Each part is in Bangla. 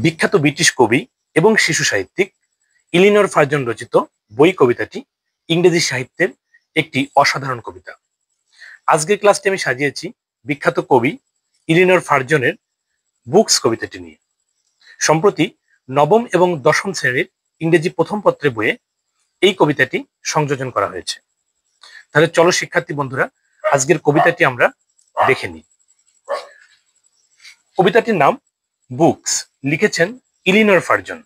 বিখ্যাত ব্রিটিশ কবি এবং শিশু সাহিত্যিক ইলিনর ফার্জন রচিত বই কবিতাটি ইংরেজি সাহিত্যের একটি অসাধারণ কবিতা। আজকের ক্লাসটি আমি সাজিয়েছি বিখ্যাত কবি ইলিনর ফার্জনের বুকস কবিতাটি নিয়ে। সম্প্রতি নবম এবং দশম শ্রেণীর ইংরেজি প্রথম পত্রের বইয়ে এই কবিতাটি সংযোজন করা হয়েছে। তাহলে চলো শিক্ষার্থী বন্ধুরা, আজকের কবিতাটি আমরা দেখে নিই। কবিতাটির নাম বুকস, লিখেছেন ইলিনর ফার্জন।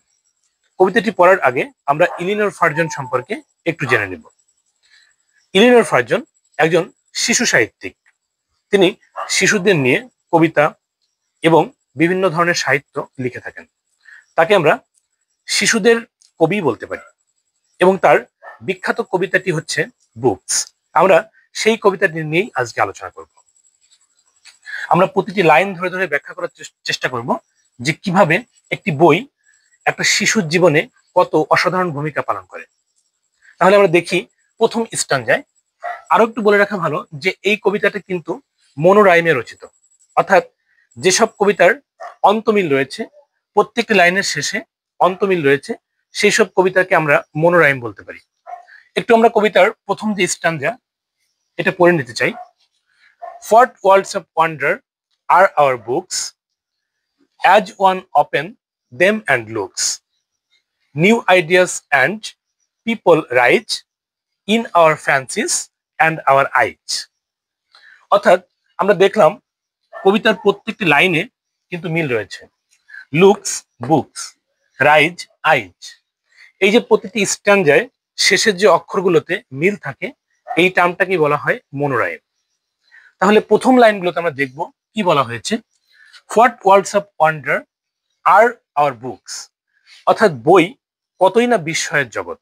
কবিতাটি পড়ার আগে আমরা ইলিনর ফার্জন সম্পর্কে একটু জেনে নেব। ইলিনর ফার্জন একজন শিশু সাহিত্যিক। তিনি শিশুদের নিয়ে কবিতা এবং বিভিন্ন ধরনের সাহিত্য লিখে থাকেন। তাকে আমরা শিশুদের কবি বলতে পারি এবং তার বিখ্যাত কবিতাটি হচ্ছে বুকস। আমরা সেই কবিতাটি নিয়েই আজকে আলোচনা করব। আমরা প্রতিটি লাইন ধরে ধরে ব্যাখ্যা করার চেষ্টা করব যে কিভাবে একটি বই একটা শিশুর জীবনে কত অসাধারণ ভূমিকা পালন করে। তাহলে আমরা দেখি প্রথম স্ট্যাঞ্জায়। আরো একটু বলে রাখা ভালো যে এই কবিতাটা কিন্তু মনোরাইমে রচিত, অর্থাৎ যেসব কবিতার অন্তমিল রয়েছে, প্রত্যেকটি লাইনের শেষে অন্তমিল রয়েছে, সেই সব কবিতাকে আমরা মনোরাইম বলতে পারি। একটু আমরা কবিতার প্রথম যে স্ট্যাঞ্জা এটা পড়ে নিতে চাই। What worlds of wonder are our books, as one open them and looks. New ideas and people rise in our fancies and our eyes. অর্থাৎ আমরা দেখলাম কবিতার প্রত্যেকটি লাইনে কিন্তু মিল রয়েছে। লুকস, বুকস, রাইজ, আইজ, এই যে প্রতিটি স্ট্যাঞ্জায় শেষের যে অক্ষরগুলোতে মিল থাকে, এই টার্মটাকেই বলা হয় মনোরাইম। তাহলে প্রথম লাইনগুলোতে আমরা দেখব কি বলা হয়েছে। What worlds of wonder are our books, অর্থাৎ বই কতই না বিস্ময়ের জগৎ।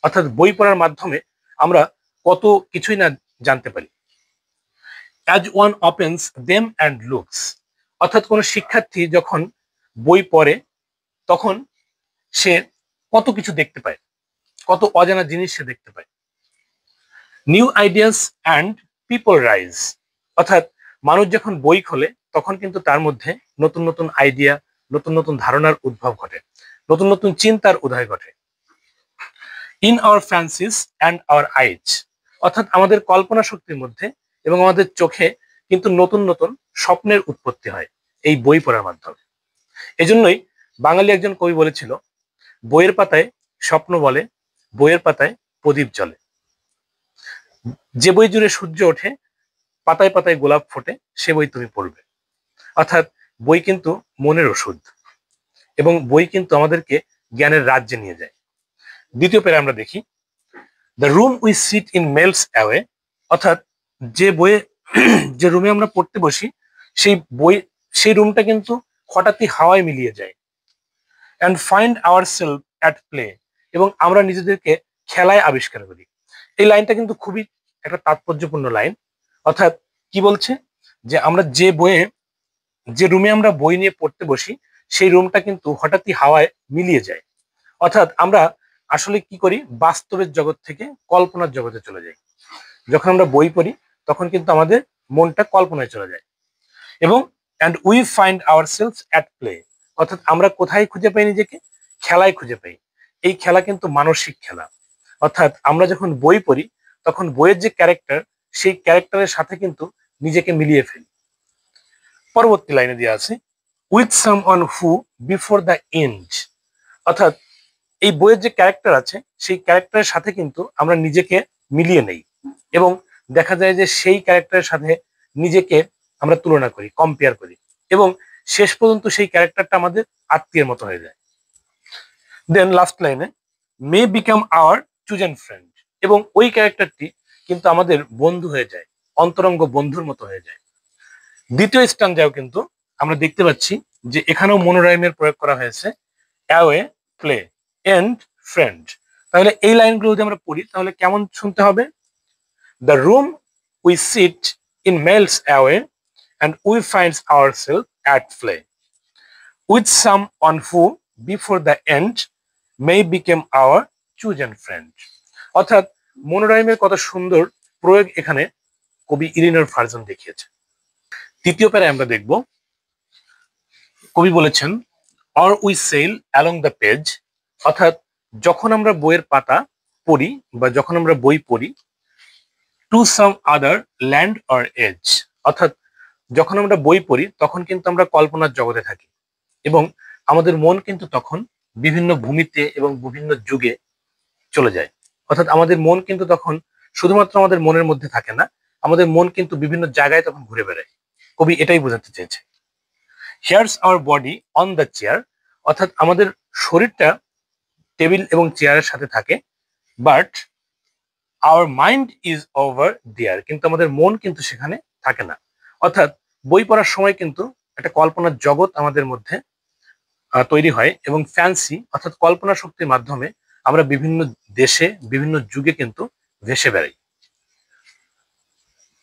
অর্থাৎ বই পড়ার মাধ্যমে আমরা কত কিছুই না জানতে পারি। As one opens them and looks, অর্থাৎ কোনো শিক্ষার্থী যখন বই পড়ে তখন সে কত কিছু দেখতে পায়, কত অজানা জিনিস সে দেখতে পায়। New ideas and people rise, অর্থাৎ মানুষ যখন বই খোলে তখন কিন্তু তার মধ্যে নতুন নতুন আইডিয়া, নতুন নতুন ধারণার উদ্ভব ঘটে, নতুন নতুন চিন্তার উদয় ঘটে। In our fancies and our eyes, অর্থাৎ আমাদের কল্পনা শক্তির মধ্যে এবং আমাদের চোখে কিন্তু নতুন নতুন স্বপ্নের উৎপত্তি হয় এই বই পড়ার মাধ্যমে। এজন্যই বাঙালি একজন কবি বলেছিল, বইয়ের পাতায় স্বপ্ন বলে, বইয়ের পাতায় প্রদীপ জ্বলে। যে বই জুড়ে সূর্য ওঠে, পাতায় পাতায় গোলাপ ফোটে, সে বই তুমি পড়বে। অর্থাৎ বই কিন্তু মনের ওষুধ এবং বই কিন্তু আমাদেরকে জ্ঞানের রাজ্যে নিয়ে যায়। দ্বিতীয় পেরে আমরা দেখি, the room we seat in melts away, অর্থাৎ যে বইয়ে যে রুমে আমরা পড়তে বসি সেই রুমটা কিন্তু হঠাৎই হাওয়ায় মিলিয়ে যায়। And find our self at play, এবং আমরা নিজেদেরকে খেলায় আবিষ্কার করি। এই লাইনটা কিন্তু খুবই একটা তাৎপর্যপূর্ণ লাইন। অর্থাৎ কি বলছে যে আমরা যে রুমে আমরা বই নিয়ে পড়তে বসি সেই রুমটা কিন্তু হঠাৎই হাওয়ায় মিলিয়ে যায়। অর্থাৎ আমরা আসলে কি করি, বাস্তবের জগৎ থেকে কল্পনার জগতে চলে যাই। যখন আমরা বই পড়ি তখন কিন্তু আমাদের মনটা কল্পনায় চলে যায়। এবং and we find our self at play, অর্থাৎ আমরা কোথায় খুঁজে পাই নিজেকে, খেলায় খুঁজে পাই। এই খেলা কিন্তু মানসিক খেলা। অর্থাৎ আমরা যখন বই পড়ি তখন বইয়ের যে ক্যারেক্টার, সেই ক্যারেক্টারের সাথে কিন্তু নিজেকে মিলিয়ে ফেলি। পরবর্তী লাইনে দেওয়া আছে, with someone who before the end, অর্থাৎ এই বইয়ের যে ক্যারেক্টার আছে সেই ক্যারেক্টারের সাথে কিন্তু আমরা নিজেকে মিলিয়ে নেই এবং দেখা যায় যে সেই ক্যারেক্টারের সাথে নিজেকে আমরা তুলনা করি, কম্পেয়ার করি এবং শেষ পর্যন্ত সেই ক্যারেক্টারটা আমাদের আত্মীয়ের মতো হয়ে যায়। দেন লাস্ট লাইনে, may become our chosen friend, এবং ওই ক্যারেক্টারটি কিন্তু আমাদের বন্ধু হয়ে যায়, অন্তরঙ্গ বন্ধুর মতো হয়ে যায়। দ্বিতীয় স্ট্যাঞ্জাও কিন্তু আমরা দেখতে পাচ্ছি যে এখানেও মনোরাইমের প্রয়োগ করা হয়েছে, অ্যাওয়ে, প্লে, এন্ড, ফ্রেন্ড। তাহলে এই লাইনগুলো যদি আমরা পড়ি তাহলে কেমন শুনতে হবে। The room we seat in melts away and we find ourselves at play with someone who before the end may become our chosen friend. অর্থাৎ মনোরাইমের কত সুন্দর প্রয়োগ এখানে কবি ইলিনর ফার্জন দেখিয়েছে। তৃতীয় প্যারায় আমরা দেখব, কবি বলেছেন, or we sail along the page, অর্থাৎ যখন আমরা বইয়ের পাতা পড়ি বা যখন আমরা বই পড়ি, to some other land or age, অর্থাৎ যখন আমরা বই পড়ি তখন কিন্তু আমরা কল্পনার জগতে থাকি এবং আমাদের মন কিন্তু তখন বিভিন্ন ভূমিতে এবং বিভিন্ন যুগে চলে যায়। অর্থাৎ আমাদের মন কিন্তু তখন শুধুমাত্র আমাদের মনের মধ্যে থাকে না, আমাদের মন কিন্তু বিভিন্ন জায়গায় তখন ঘুরে বেড়ায়। কবি এটাই বোঝাতে চেয়েছে। Here's our body on the chair, অর্থাৎ আমাদের শরীরটা টেবিল এবং চেয়ারের সাথে থাকে, but our mind is over there, কিন্তু আমাদের মন কিন্তু সেখানে থাকে না। অর্থাৎ বই পড়ার সময় কিন্তু একটা কল্পনার জগৎ আমাদের মধ্যে তৈরি হয় এবং ফ্যান্সি অর্থাৎ কল্পনা শক্তির মাধ্যমে আমরা বিভিন্ন দেশে বিভিন্ন যুগে কিন্তু ভেসে বেড়াই।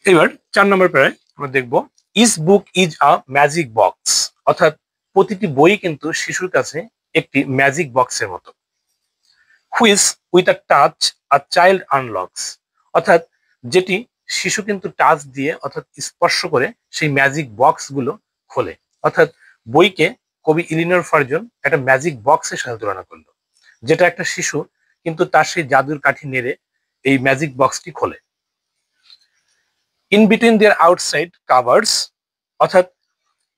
এবার 4 নম্বর প্যারায় আমরা দেখব each book is a magic box, অর্থাৎ প্রতিটি বই কিন্তু শিশুর কাছে একটি ম্যাজিক বক্সের মতো। Which with a touch a child আনলক্স, অর্থাৎ যেটি শিশু কিন্তু টাচ দিয়ে অর্থাৎ স্পর্শ করে সেই ম্যাজিক বক্স গুলো খোলে। অর্থাৎ বইকে কবি ইলিনর ফার্জন একটা ম্যাজিক বক্সের সাথে তুলনা করলো, যেটা একটা শিশু কিন্তু তার সেই জাদুর কাঠি নেড়ে এই ম্যাজিক বক্সটি খোলে। In between there outside covers, অর্থাৎ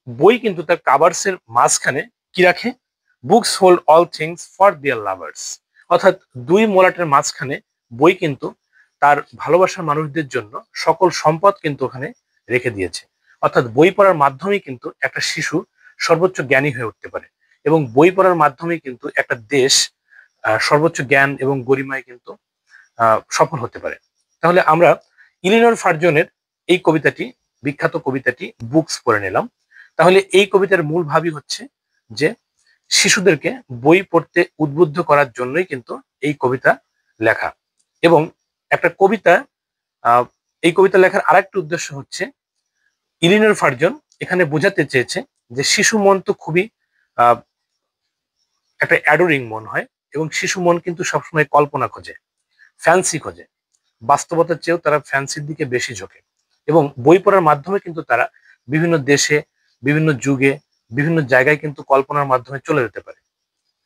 বই কিন্তু তার কাভার্স এর মাঝখানে কি রাখে, books hold all things for their lovers, অর্থাৎ দুই মলাটের মাঝখানে বই কিন্তু তার ভালোবাসার মানুষদের জন্য সকল সম্পদ কিন্তু ওখানে রেখে দিয়েছে। অর্থাৎ বই পড়ার মাধ্যমেই কিন্তু একটা শিশু সর্বোচ্চ জ্ঞানী হয়ে উঠতে পারে এবং বই পড়ার মাধ্যমেই কিন্তু একটা দেশ সর্বোচ্চ জ্ঞান এবং গরিমায় কিন্তু সফল হতে পারে। তাহলে আমরা ইলিনর ফার্জনের এই কবিতাটি, বিখ্যাত কবিতাটি বুকস পড়ে নিলাম। তাহলে এই কবিতার মূল ভাবই হচ্ছে যে শিশুদেরকে বই পড়তে উদ্বুদ্ধ করার জন্যই কিন্তু এই কবিতা লেখা। এবং একটা কবিতা, এই কবিতা লেখার আরেকটা উদ্দেশ্য হচ্ছে ইলিনর ফার্জন এখানে বোঝাতে চেয়েছে যে শিশু মন তো খুবই একটা অ্যাডোরিং মন হয় এবং শিশু মন কিন্তু সবসময় কল্পনা খোঁজে, ফ্যান্সি খোঁজে, বাস্তবতার চেয়েও তারা ফ্যান্সির দিকে বেশি ঝোঁকে এবং বই পড়ার মাধ্যমে কিন্তু তারা বিভিন্ন দেশে বিভিন্ন যুগে বিভিন্ন জায়গায় কিন্তু কল্পনার মাধ্যমে চলে যেতে পারে।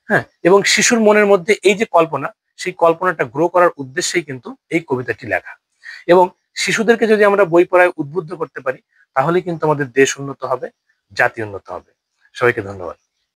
হ্যাঁ, এবং শিশুর মনের মধ্যে এই যে কল্পনা, সেই কল্পনাটা গ্রো করার উদ্দেশ্যেই কিন্তু এই কবিতাটি লেখা। এবং শিশুদেরকে যদি আমরা বই পড়ায় উদ্বুদ্ধ করতে পারি তাহলে কিন্তু আমাদের দেশ উন্নত হবে, জাতি উন্নত হবে। সবাইকে ধন্যবাদ।